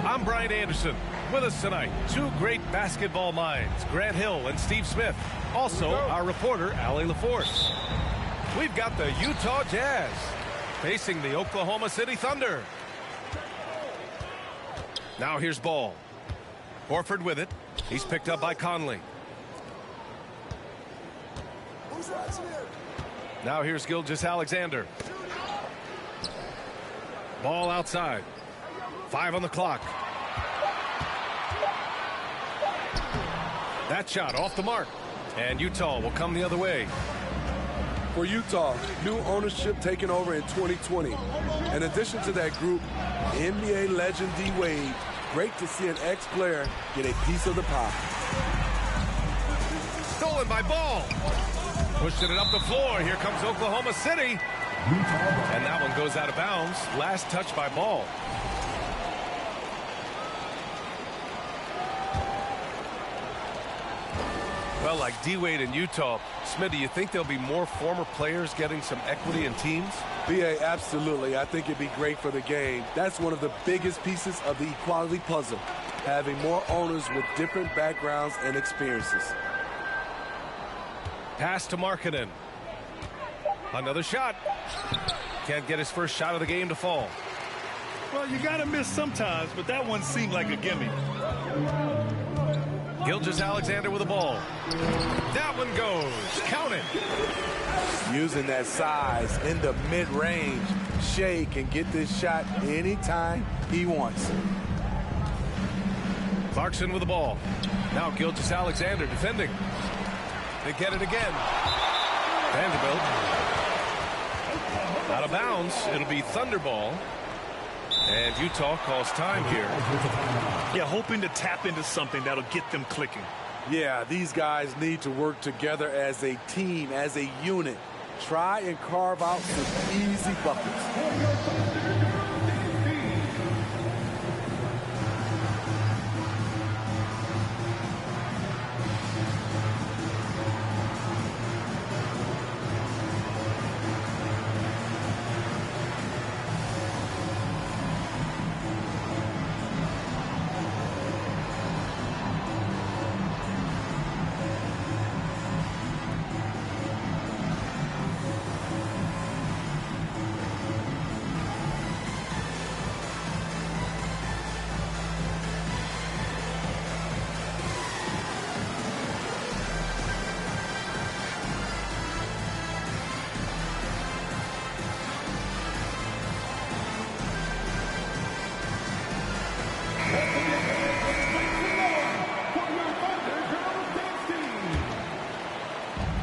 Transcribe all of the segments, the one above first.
I'm Brian Anderson. With us tonight, two great basketball minds, Grant Hill and Steve Smith. Also, our reporter, Allie LaForce. We've got the Utah Jazz facing the Oklahoma City Thunder. Now here's Ball. Horford with it. He's picked up by Conley. Now here's Gilgeous-Alexander. Ball outside. 5 on the clock. That shot off the mark. And Utah will come the other way. For Utah, new ownership taking over in 2020. In addition to that group, NBA legend D-Wade. Great to see an ex-player get a piece of the pie. Stolen by Ball. Pushing it up the floor. Here comes Oklahoma City. And that one goes out of bounds. Last touch by Ball. Well, like D-Wade in Utah, Smith, do you think there'll be more former players getting some equity in teams? B.A., absolutely. I think it'd be great for the game. That's one of the biggest pieces of the equality puzzle, having more owners with different backgrounds and experiences. Pass to Markkanen. Another shot. Can't get his first shot of the game to fall. Well, you got to miss sometimes, but that one seemed like a gimme. Gilgeous-Alexander with the ball. That one goes. Count it. Using that size in the mid-range, Shea can get this shot anytime he wants. Clarkson with the ball. Now Gilgeous-Alexander defending. They get it again. Vanderbilt. Out of bounds. It'll be Thunder ball. And Utah calls time here. Yeah, hoping to tap into something that'll get them clicking. Yeah, these guys need to work together as a team, as a unit. Try and carve out some easy buckets.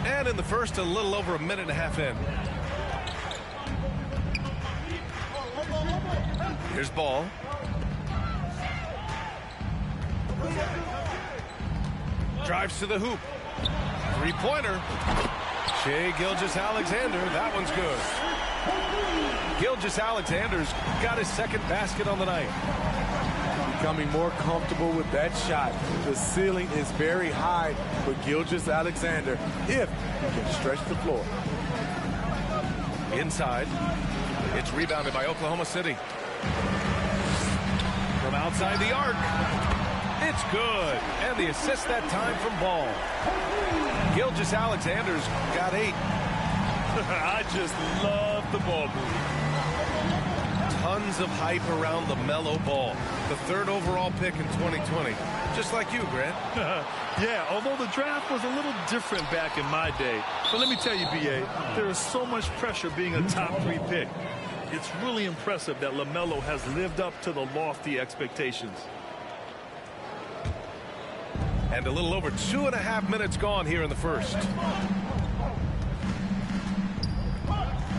And in the first, a little over a minute and a half in. Here's Ball. Drives to the hoop. Three-pointer. Shea Gilgeous-Alexander. That one's good. Gilgeous-Alexander's got his second basket on the night. Becoming more comfortable with that shot. The ceiling is very high for Gilgeous-Alexander if he can stretch the floor. Inside. It's rebounded by Oklahoma City. From outside the arc. It's good. And the assist that time from Ball. Gilgeous-Alexander's got 8. I just love the ball movement. Tons of hype around LaMelo Ball, the 3rd overall pick in 2020. Just like you, Grant. Yeah, although the draft was a little different back in my day. But let me tell you, B.A., there is so much pressure being a top 3 pick. It's really impressive that LaMelo has lived up to the lofty expectations. And a little over 2.5 minutes gone here in the first.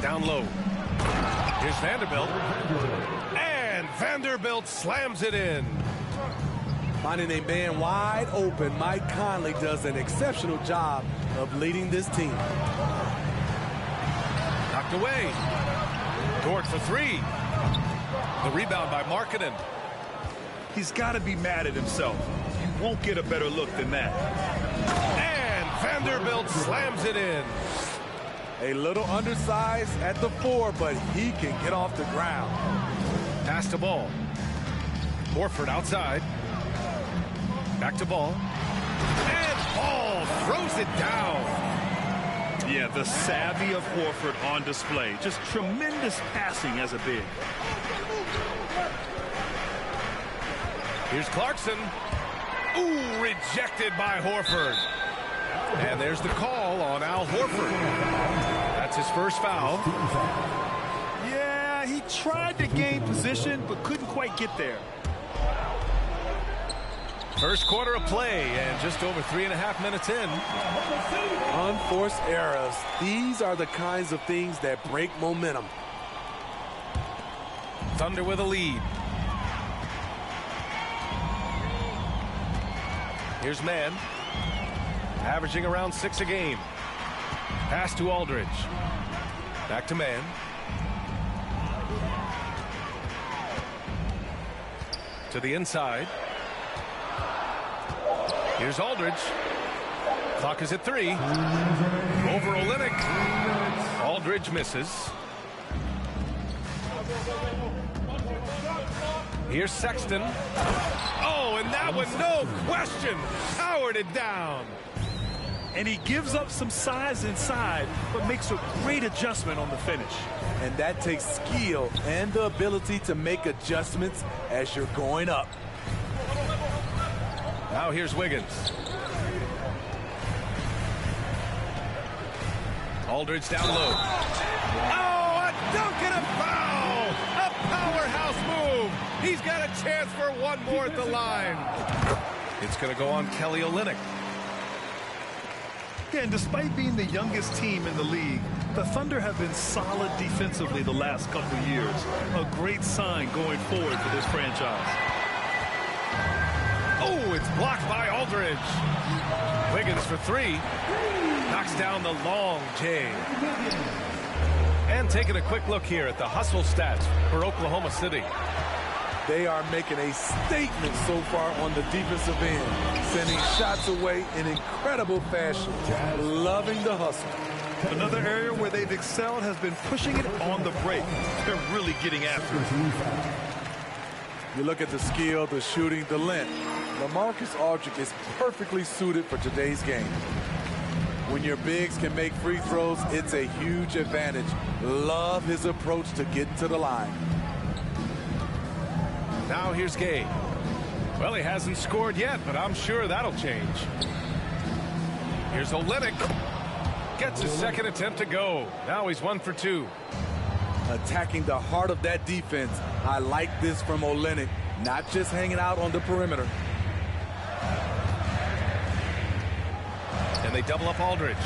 Down low. Here's Vanderbilt. And Vanderbilt slams it in. Finding a man wide open, Mike Conley does an exceptional job of leading this team. Knocked away. Dort for three. The rebound by Markkanen. He's got to be mad at himself. You won't get a better look than that. And Vanderbilt slams it in. A little undersized at the 4, but he can get off the ground. Pass to Ball. Horford outside. Back to Ball. And Ball throws it down. Yeah, the savvy of Horford on display. Just tremendous passing as a big. Here's Clarkson. Ooh, rejected by Horford. And there's the call on Al Horford. That's his first foul. Yeah, he tried to gain position, but couldn't quite get there. First quarter of play, and just over 3.5 minutes in. Unforced errors. These are the kinds of things that break momentum. Thunder with a lead. Here's Mann. Averaging around 6 a game. Pass to Aldridge. Back to Mann. To the inside. Here's Aldridge. Clock is at 3. Over Olynyk. Aldridge misses. Here's Sexton. Oh, and that one, no question, powered it down. And he gives up some size inside, but makes a great adjustment on the finish. And that takes skill and the ability to make adjustments as you're going up. Now here's Wiggins. Aldridge down low. Oh, a dunk and a foul! A powerhouse move! He's got a chance for one more at the line. It's going to go on Kelly Olynyk. Yeah, and despite being the youngest team in the league, the Thunder have been solid defensively the last couple years. A great sign going forward for this franchise. Oh, it's blocked by Aldridge. Wiggins for 3. Knocks down the long J. And taking a quick look here at the hustle stats for Oklahoma City. They are making a statement so far on the defensive end, sending shots away in incredible fashion. Loving the hustle. Another area where they've excelled has been pushing it on the break. They're really getting after it. You look at the skill, the shooting, the length. LaMarcus Aldridge is perfectly suited for today's game. When your bigs can make free throws, it's a huge advantage. Love his approach to getting to the line. Now here's Gay. Well, he hasn't scored yet, but I'm sure that'll change. Here's Olynyk. Gets his second attempt to go. Now he's 1 for 2. Attacking the heart of that defense. I like this from Olynyk, not just hanging out on the perimeter. And they double up Aldridge.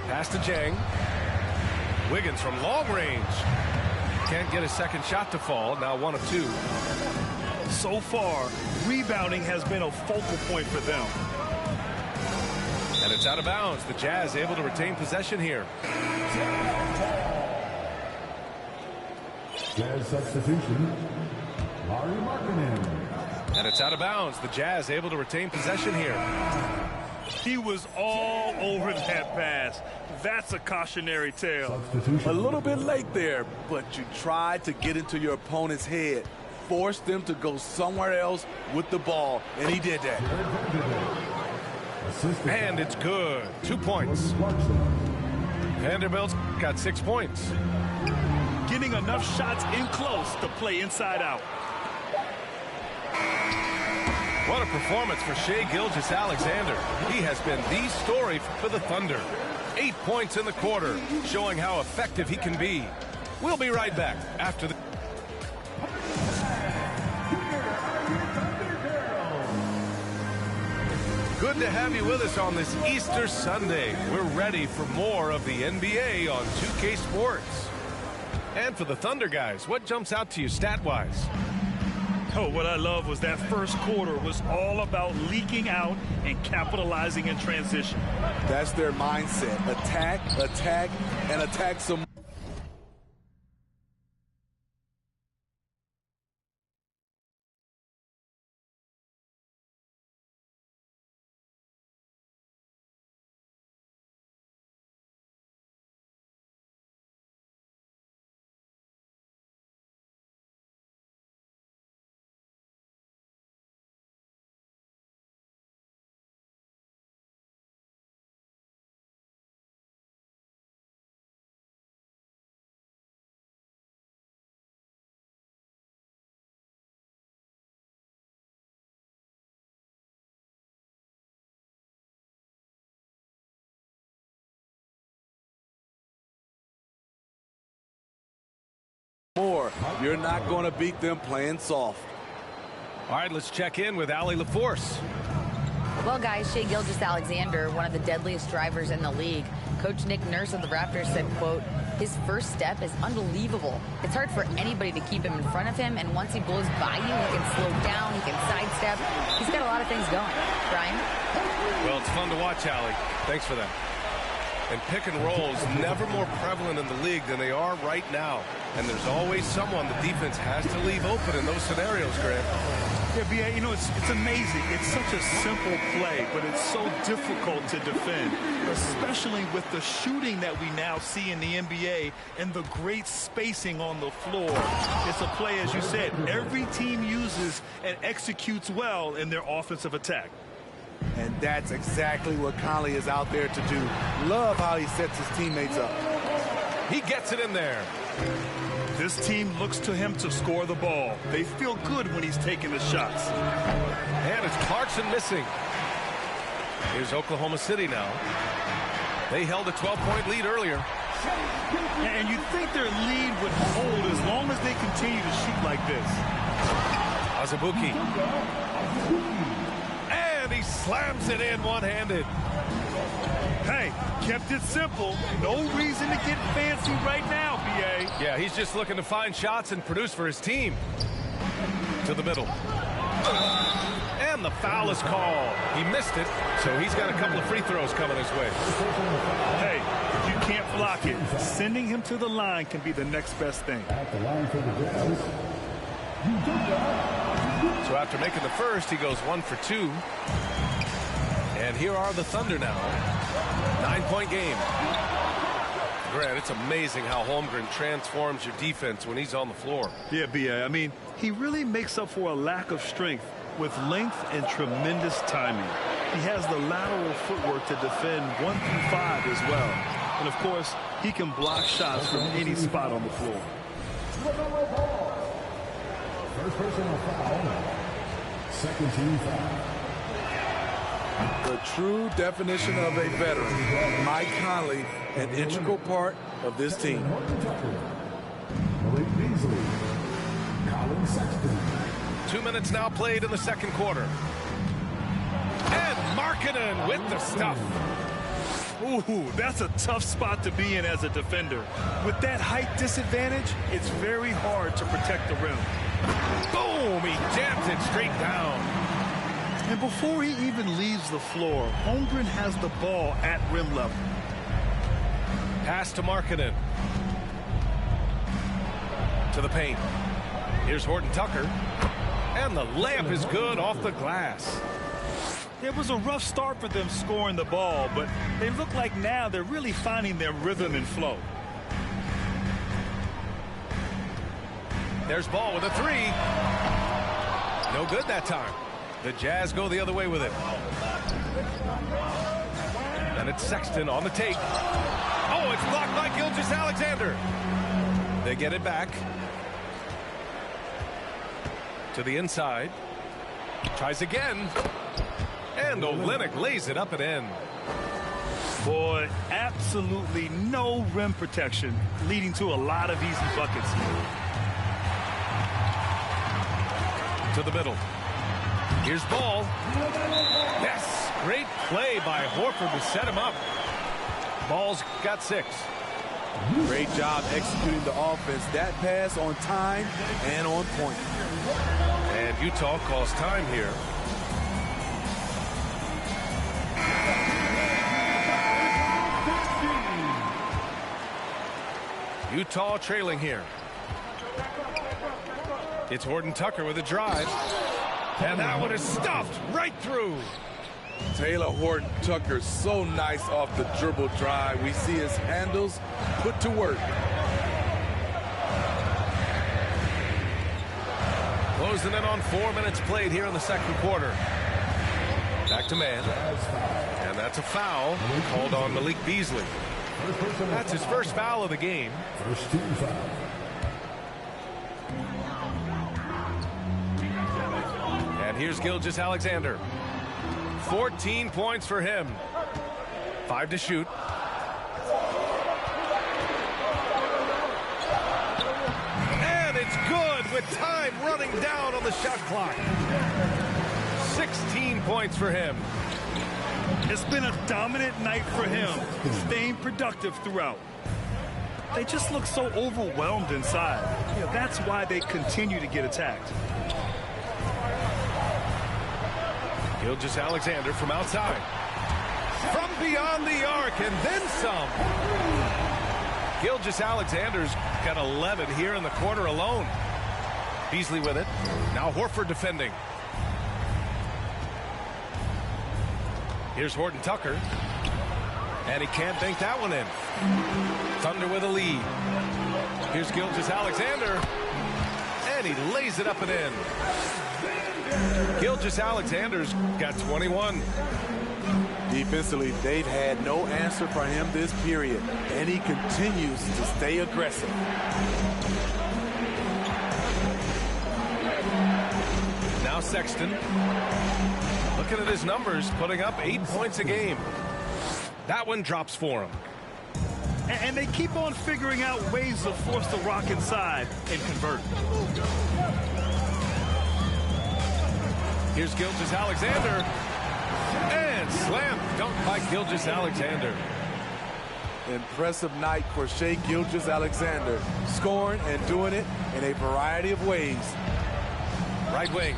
Pass to Jang. Wiggins from long range. Can't get a second shot to fall. Now 1 of 2. So far, rebounding has been a focal point for them. And it's out of bounds. The Jazz able to retain possession here. Jazz substitution, Lauri Markkanen. And it's out of bounds. The Jazz able to retain possession here. He was all over that pass. That's a cautionary tale. A little bit late there, but you tried to get into your opponent's head. Force them to go somewhere else with the ball, and he did that. And it's good. 2 points. Vanderbilt's got 6 points. Getting enough shots in close to play inside out. What a performance for Shai Gilgeous-Alexander. He has been the story for the Thunder. 8 points in the quarter, showing how effective he can be. We'll be right back after the... Good to have you with us on this Easter Sunday. We're ready for more of the NBA on 2K Sports. And for the Thunder guys, what jumps out to you stat-wise? Oh, what I love was that first quarter was all about leaking out and capitalizing in transition. That's their mindset. Attack, attack, and attack some. More. You're not going to beat them playing soft. All right, let's check in with Allie LaForce. Well, guys, Shai Gilgeous-Alexander, one of the deadliest drivers in the league. Coach Nick Nurse of the Raptors said, quote, his first step is unbelievable. It's hard for anybody to keep him in front of him, and once he blows by you, he can slow down, he can sidestep. He's got a lot of things going. Brian? Well, it's fun to watch, Allie. Thanks for that. And pick and rolls never more prevalent in the league than they are right now. And there's always someone the defense has to leave open in those scenarios, Grant. Yeah, B.A., you know, it's amazing. It's such a simple play, but it's so difficult to defend, especially with the shooting that we now see in the NBA and the great spacing on the floor. It's a play, as you said, every team uses and executes well in their offensive attack. And that's exactly what Conley is out there to do. Love how he sets his teammates up. He gets it in there. This team looks to him to score the ball. They feel good when he's taking the shots. And it's Clarkson missing. Here's Oklahoma City now. They held a 12-point lead earlier. And you'd think their lead would hold as long as they continue to shoot like this. Azubuike. And he slams it in one-handed. Hey, kept it simple. No reason to get fancy right now, B.A. Yeah, he's just looking to find shots and produce for his team. To the middle. And the foul is called. He missed it, so he's got a couple of free throws coming his way. Hey, you can't block it. Sending him to the line can be the next best thing. At the line for the Jazz, So after making the first, he goes 1 for 2. And here are the Thunder now. 9-point game. Grant, it's amazing how Holmgren transforms your defense when he's on the floor. Yeah, B.A., I mean, he really makes up for a lack of strength with length and tremendous timing. He has the lateral footwork to defend 1 through 5 as well. And, of course, he can block shots from any spot on the floor. first personal foul. Second team foul. The true definition of a veteran, Mike Conley, an integral part of this team. Malik Beasley. Colin Sexton. 2 minutes now played in the second quarter. And Markkanen with the stuff. Ooh, that's a tough spot to be in as a defender. With that height disadvantage, it's very hard to protect the rim. Boom! He jams it straight down. And before he even leaves the floor, Holmgren has the ball at rim level. Pass to Markkanen. To the paint. Here's Horton Tucker. And the layup is good off the glass. It was a rough start for them scoring the ball, but they look like now they're really finding their rhythm and flow. There's Ball with a 3. No good that time. The Jazz go the other way with it. And it's Sexton on the take. Oh, it's blocked by Gilgeous-Alexander. They get it back. To the inside. Tries again. And Olynyk lays it up and in. Boy, absolutely no rim protection, leading to a lot of easy buckets. To the middle. Here's Ball. Yes, great play by Horford to set him up. Ball's got 6. Great job executing the offense. That pass on time and on point. And Utah calls time here. Utah trailing here. It's Horton Tucker with a drive. And that one is stuffed right through. Taylor Horton Tucker, so nice off the dribble drive. We see his handles put to work. Closing in on 4 minutes played here in the second quarter. Back to man. And that's a foul called on Malik Beasley. That's his first foul of the game. First team foul. And here's Gilgeous-Alexander. 14 points for him. 5 to shoot. And it's good with time running down on the shot clock. 16 points for him. It's been a dominant night for him, staying productive throughout. They just look so overwhelmed inside. That's why they continue to get attacked. Gilgeous-Alexander from outside. From beyond the arc and then some. Gilgeous-Alexander's got 11 here in the quarter alone. Beasley with it. Now Horford defending. Here's Horton Tucker. And he can't bank that one in. Thunder with a lead. Here's Gilgeous-Alexander. And he lays it up and in. Gilgeous-Alexander's got 21. Defensively, they've had no answer for him this period, and he continues to stay aggressive. Now Sexton. Looking at his numbers, putting up 8 points a game. That one drops for him. And they keep on figuring out ways to force the rock inside and convert. Here's Gilgeous-Alexander. And slam dunk by Gilgeous-Alexander. Impressive night for Shai Gilgeous-Alexander, scoring and doing it in a variety of ways. Right wing.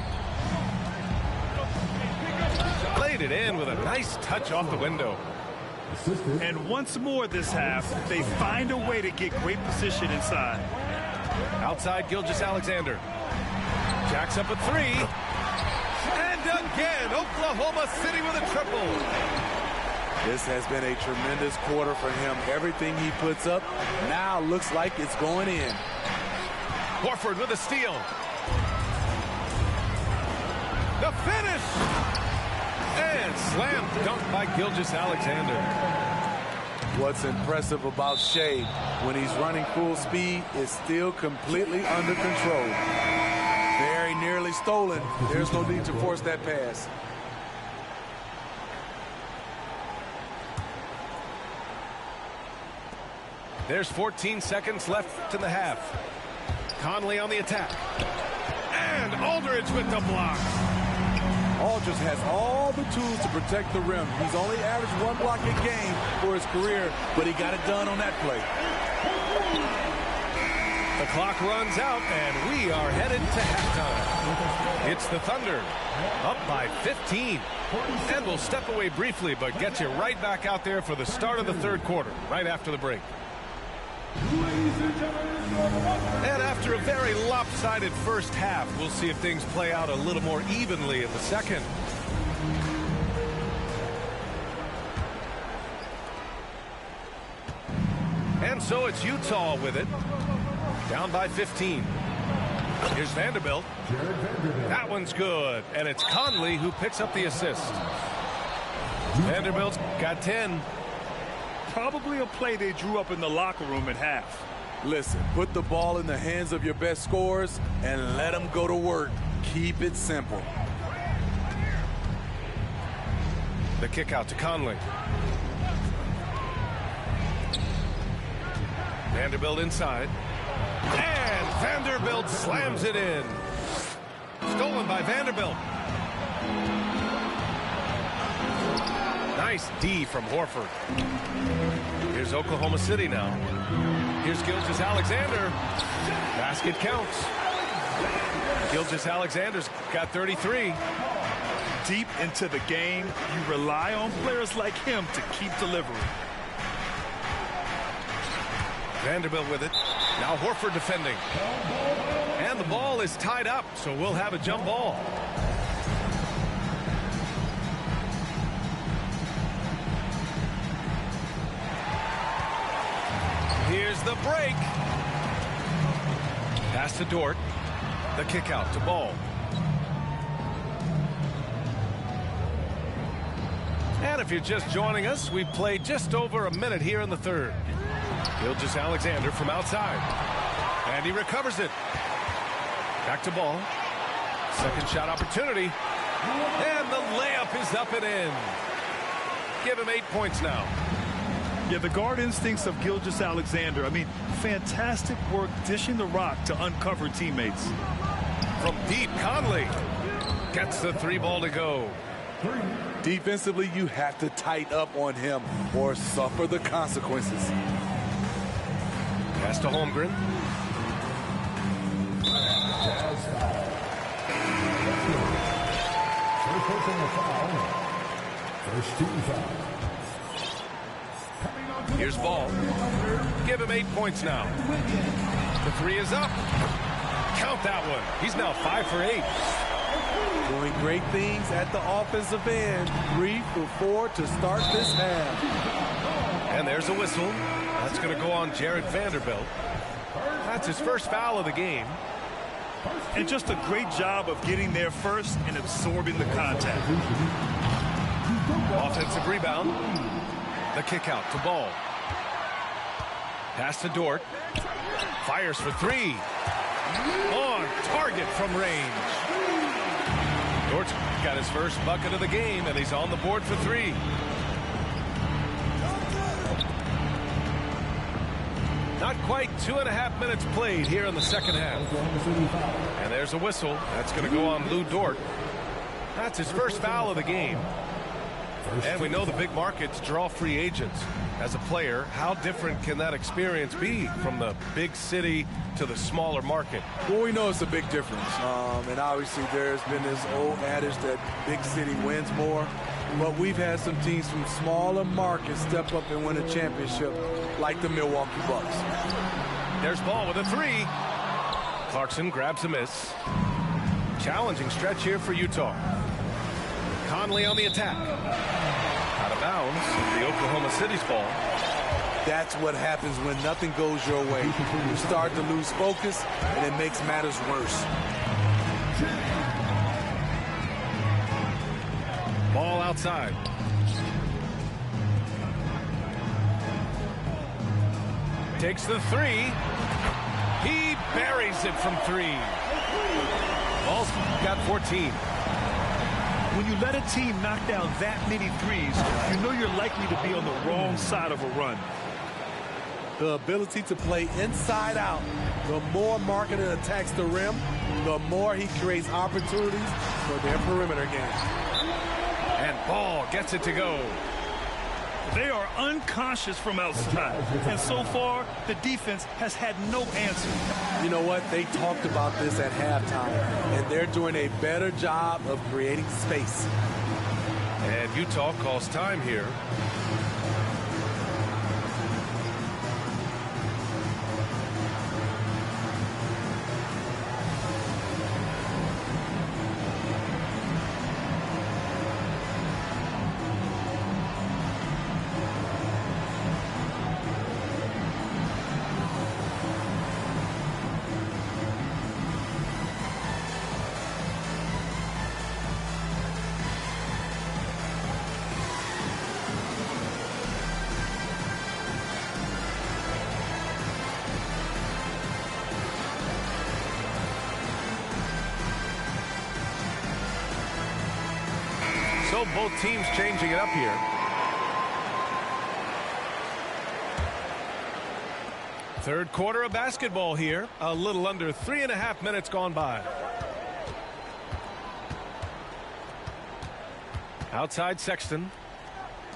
Laid it in with a nice touch off the window. And once more this half, they find a way to get great position inside. Outside Gilgeous-Alexander. Jacks up a three. And again, Oklahoma City with a triple. This has been a tremendous quarter for him. Everything he puts up now looks like it's going in. Horford with a steal. The finish. And slam dunk by Gilgeous-Alexander. What's impressive about Shai when he's running full speed is still completely under control. Very nearly stolen. There's no need to force that pass. There's 14 seconds left in the half. Conley on the attack. And Aldridge with the block. Aldridge has all the tools to protect the rim. He's only averaged 1 block a game for his career, but he got it done on that play. The clock runs out, and we are headed to halftime. It's the Thunder, up by 15. And we'll step away briefly, but get you right back out there for the start of the third quarter, right after the break. And after a very lopsided first half, we'll see if things play out a little more evenly in the second. And so it's Utah with it, down by 15. Here's Vanderbilt. That one's good, and it's Conley who picks up the assist. Vanderbilt's got 10. Probably a play they drew up in the locker room at half. Listen, put the ball in the hands of your best scorers and let them go to work. Keep it simple. The kick out to Conley. Vanderbilt inside. And Vanderbilt slams it in. Stolen by Vanderbilt. Nice D from Horford. Here's Oklahoma City now. Here's Gilgeous-Alexander. Basket counts. Gilgeous-Alexander's got 33. Deep into the game, you rely on players like him to keep delivering. Vanderbilt with it. Now Horford defending. And the ball is tied up, so we'll have a jump ball. Here's the break. Pass to Dort. The kick out to Ball. And if you're just joining us, we played just over a minute here in the third. Gilgeous-Alexander from outside. And he recovers it. Back to Ball. Second shot opportunity. And the layup is up and in. Give him 8 points now. Yeah, the guard instincts of Gilgeous-Alexander. I mean, fantastic work dishing the rock to uncover teammates. From deep, Conley gets the 3 ball to go. Defensively, you have to tighten up on him or suffer the consequences. Pass to Holmgren. First personal foul. First team foul. Here's Ball. Give him 8 points now. The 3 is up. Count that one. He's now 5 for 8. Doing great things at the offensive end. 3 for 4 to start this half. And there's a whistle. That's going to go on Jared Vanderbilt. That's his first foul of the game. And just a great job of getting there first and absorbing the contact. Offensive rebound. The kick out to Ball. Pass to Dort. Fires for 3. On target from range. Dort's got his first bucket of the game, and he's on the board for 3. Not quite 2.5 minutes played here in the second half. And there's a whistle. That's going to go on Lou Dort. That's his first foul of the game. And we know the big markets draw free agents. As a player, how different can that experience be from the big city to the smaller market? Well, we know it's a big difference. And obviously there's been this old adage that big city wins more. But we've had some teams from smaller markets step up and win a championship, like the Milwaukee Bucks. There's Ball with a 3. Clarkson grabs a miss. Challenging stretch here for Utah. Conley on the attack. Out of bounds, the Oklahoma City's ball. That's what happens when nothing goes your way. You start to lose focus, and it makes matters worse. Ball outside. Takes the 3. He buries it from 3. Ball's got 14. When you let a team knock down that many threes, you know you're likely to be on the wrong side of a run. The ability to play inside out. The more Markkanen attacks the rim, the more he creates opportunities for their perimeter game. And Ball gets it to go. They are unconscious from outside, and so far, the defense has had no answer. You know what? They talked about this at halftime, and they're doing a better job of creating space. And Utah calls time here. So both teams changing it up here. Third quarter of basketball here. A little under 3.5 minutes gone by. Outside Sexton.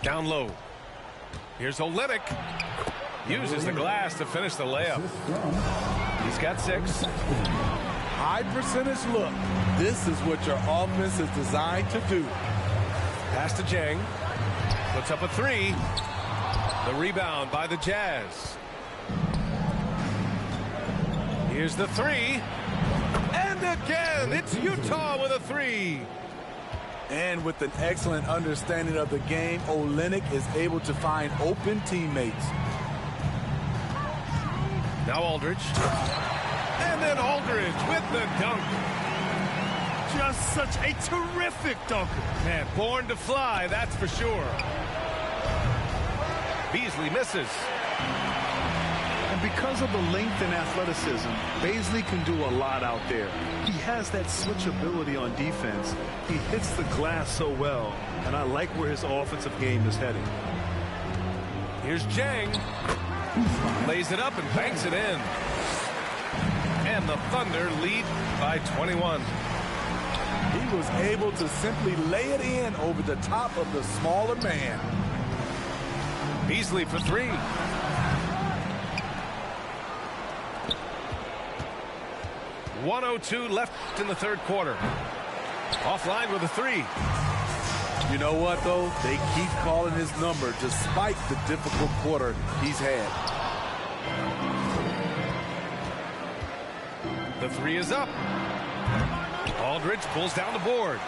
Down low. Here's Olynyk. Uses the glass to finish the layup. He's got 6. high percentage look. This is what your offense is designed to do. Pass to Jang. Puts up a three. The rebound by the Jazz. Here's the three. And again, it's Utah with a three. And with an excellent understanding of the game, Olynyk is able to find open teammates. Now Aldridge. And then Aldridge with the dunk. Just such a terrific dunker. Man, born to fly, that's for sure. Beasley misses. And because of the length and athleticism, Beasley can do a lot out there. He has that switchability on defense. He hits the glass so well, and I like where his offensive game is heading. Here's Jang. Lays it up and banks it in. And the Thunder lead by 21. He was able to simply lay it in over the top of the smaller man. Beasley for three. .102 left in the third quarter. Offline with a three. You know what, though? They keep calling his number despite the difficult quarter he's had. The three is up. Aldridge pulls down the board.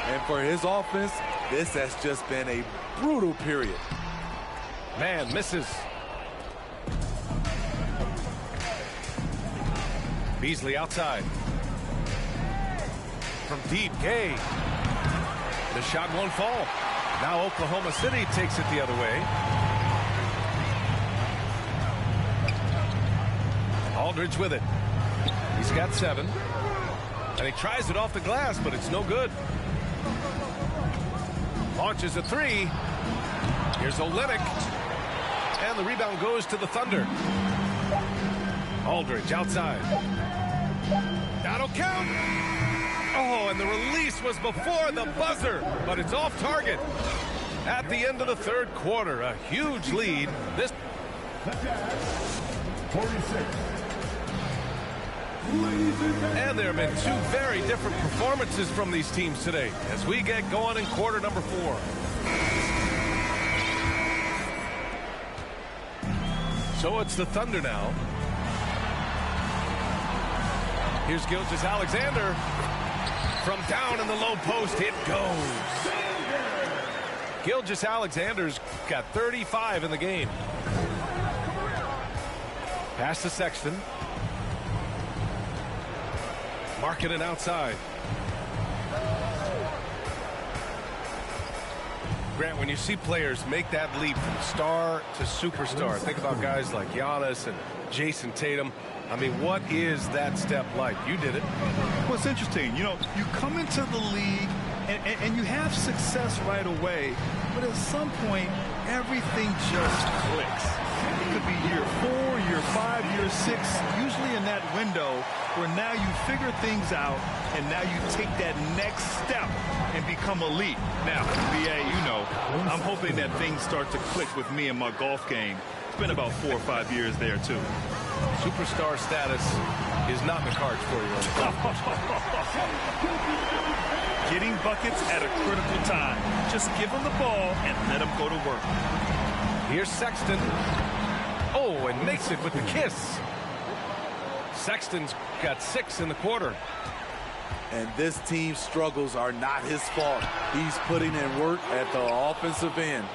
And for his offense, this has just been a brutal period. Man misses. Beasley outside. From deep, Gay. The shot won't fall. Now Oklahoma City takes it the other way. Aldridge with it. He's got 7. And he tries it off the glass, but it's no good. Launches a three. Here's Olynyk. And the rebound goes to the Thunder. Aldridge outside. That'll count. Oh, and the release was before the buzzer, but it's off target. At the end of the third quarter, a huge lead. This 46. And there have been 2 very different performances from these teams today as we get going in quarter number 4. So it's the Thunder now. Here's Gilgeous-Alexander. From down in the low post, it goes. Gilgeous-Alexander's got 35 in the game. Pass to Sexton. Markkanen outside. Grant, when you see players make that leap from star to superstar, think about guys like Giannis and Jason Tatum. I mean, what is that step like? You did it. Well, it's interesting. You know, you come into the league and you have success right away, but at some point, everything just clicks. It could be year 4, year 5, year 6, usually in that window where now you figure things out and now you take that next step and become elite. Now, BA, you know, I'm hoping that things start to click with me and my golf game. It's been about 4 or 5 years there, too. Superstar status is not in the cards for you. Getting buckets at a critical time. Just give him the ball and let him go to work. Here's Sexton. Oh, and makes it with the kiss. Sexton's got 6 in the quarter. And this team's struggles are not his fault. He's putting in work at the offensive end.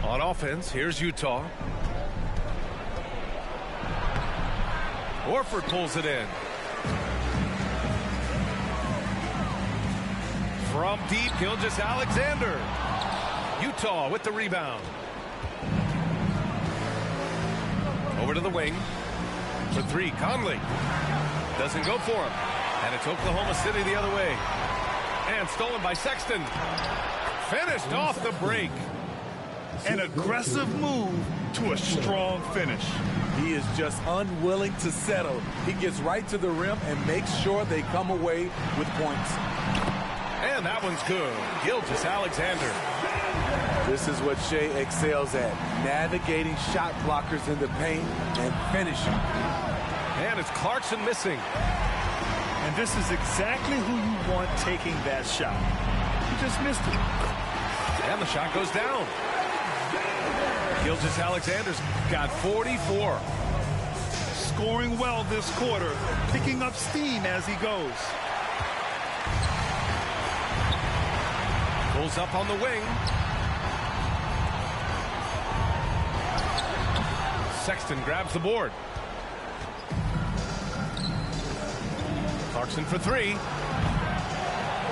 On offense, here's Utah. Horford pulls it in. From deep, Gilgeous-Alexander. Utah with the rebound. Over to the wing. For 3, Conley. Doesn't go for him. And it's Oklahoma City the other way. And stolen by Sexton. Finished off the break. An aggressive move to a strong finish. He is just unwilling to settle. He gets right to the rim and makes sure they come away with points. And that one's good. Gilgeous-Alexander. This is what Shea excels at, navigating shot blockers in the paint and finishing. And it's Clarkson missing. And this is exactly who you want taking that shot. He just missed it. And the shot goes down. Gilgeous-Alexander's got 44. Scoring well this quarter, picking up steam as he goes. Pulls up on the wing. Sexton grabs the board. Clarkson for three.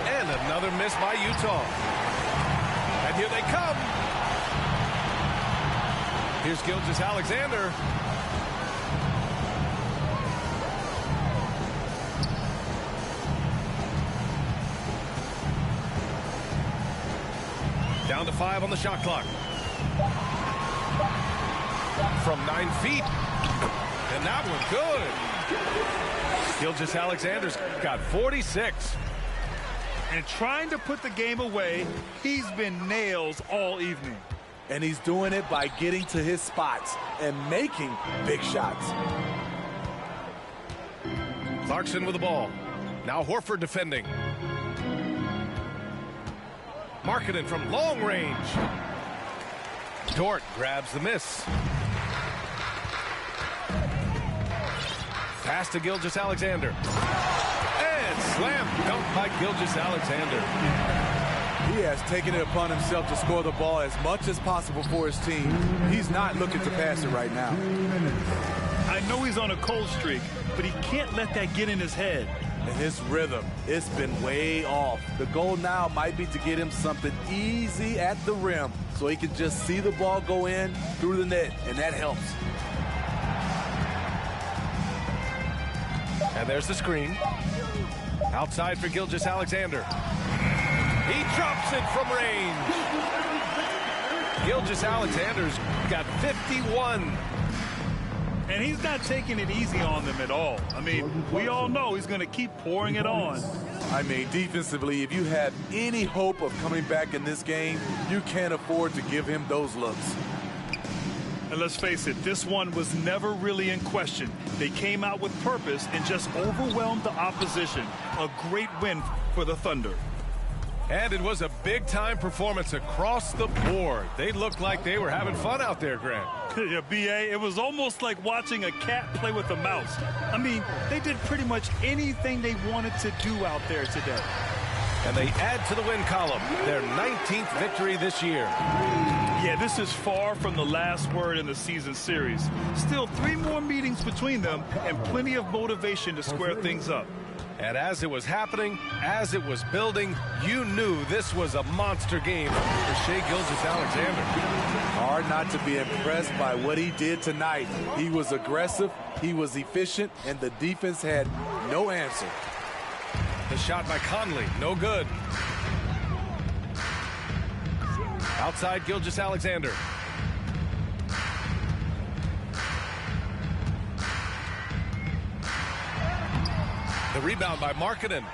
And another miss by Utah. And here they come. Here's Gilgeous-Alexander. Down to 5 on the shot clock. From 9 feet. And that one good. Gilgeous-Alexander's got 46. And trying to put the game away, he's been nails all evening. And he's doing it by getting to his spots and making big shots. Clarkson with the ball. Now Horford defending. Markkanen from long range. Dort grabs the miss. Pass to Gilgeous-Alexander. And slam dunk by Gilgeous-Alexander. He has taken it upon himself to score the ball as much as possible for his team. He's not looking to pass it right now. I know he's on a cold streak, but he can't let that get in his head. And his rhythm, it's been way off. The goal now might be to get him something easy at the rim so he can just see the ball go in through the net, and that helps. And there's the screen. Outside for Gilgeous-Alexander. He drops it from range. Gilgeous-Alexander's got 51. And he's not taking it easy on them at all. I mean, we all know he's going to keep pouring it on. I mean, defensively, if you have any hope of coming back in this game, you can't afford to give him those looks. And let's face it, this one was never really in question. They came out with purpose and just overwhelmed the opposition. A great win for the Thunder. And it was a big-time performance across the board. They looked like they were having fun out there, Grant. Yeah, B.A., it was almost like watching a cat play with a mouse. I mean, they did pretty much anything they wanted to do out there today. And they add to the win column, their 19th victory this year. Yeah, this is far from the last word in the season series. Still 3 more meetings between them and plenty of motivation to square things up. And as it was happening, as it was building, you knew this was a monster game for Shai Gilgeous-Alexander. Hard not to be impressed by what he did tonight. He was aggressive, he was efficient, and the defense had no answer. The shot by Conley, no good. Outside Gilgeous-Alexander. The rebound by Markkanen.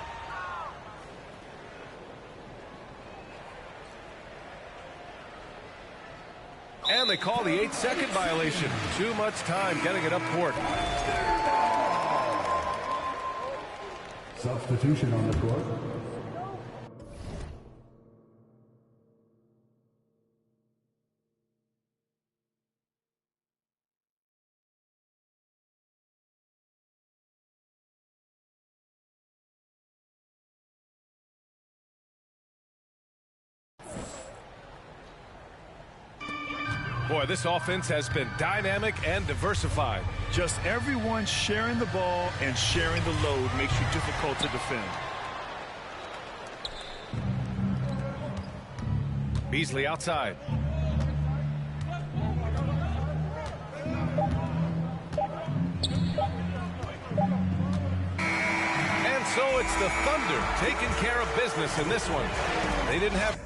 And they call the 8-second violation. Too much time getting it up court. Substitution on the court. Boy, this offense has been dynamic and diversified. Just everyone sharing the ball and sharing the load makes you difficult to defend. Beasley outside. And so it's the Thunder taking care of business in this one. They didn't have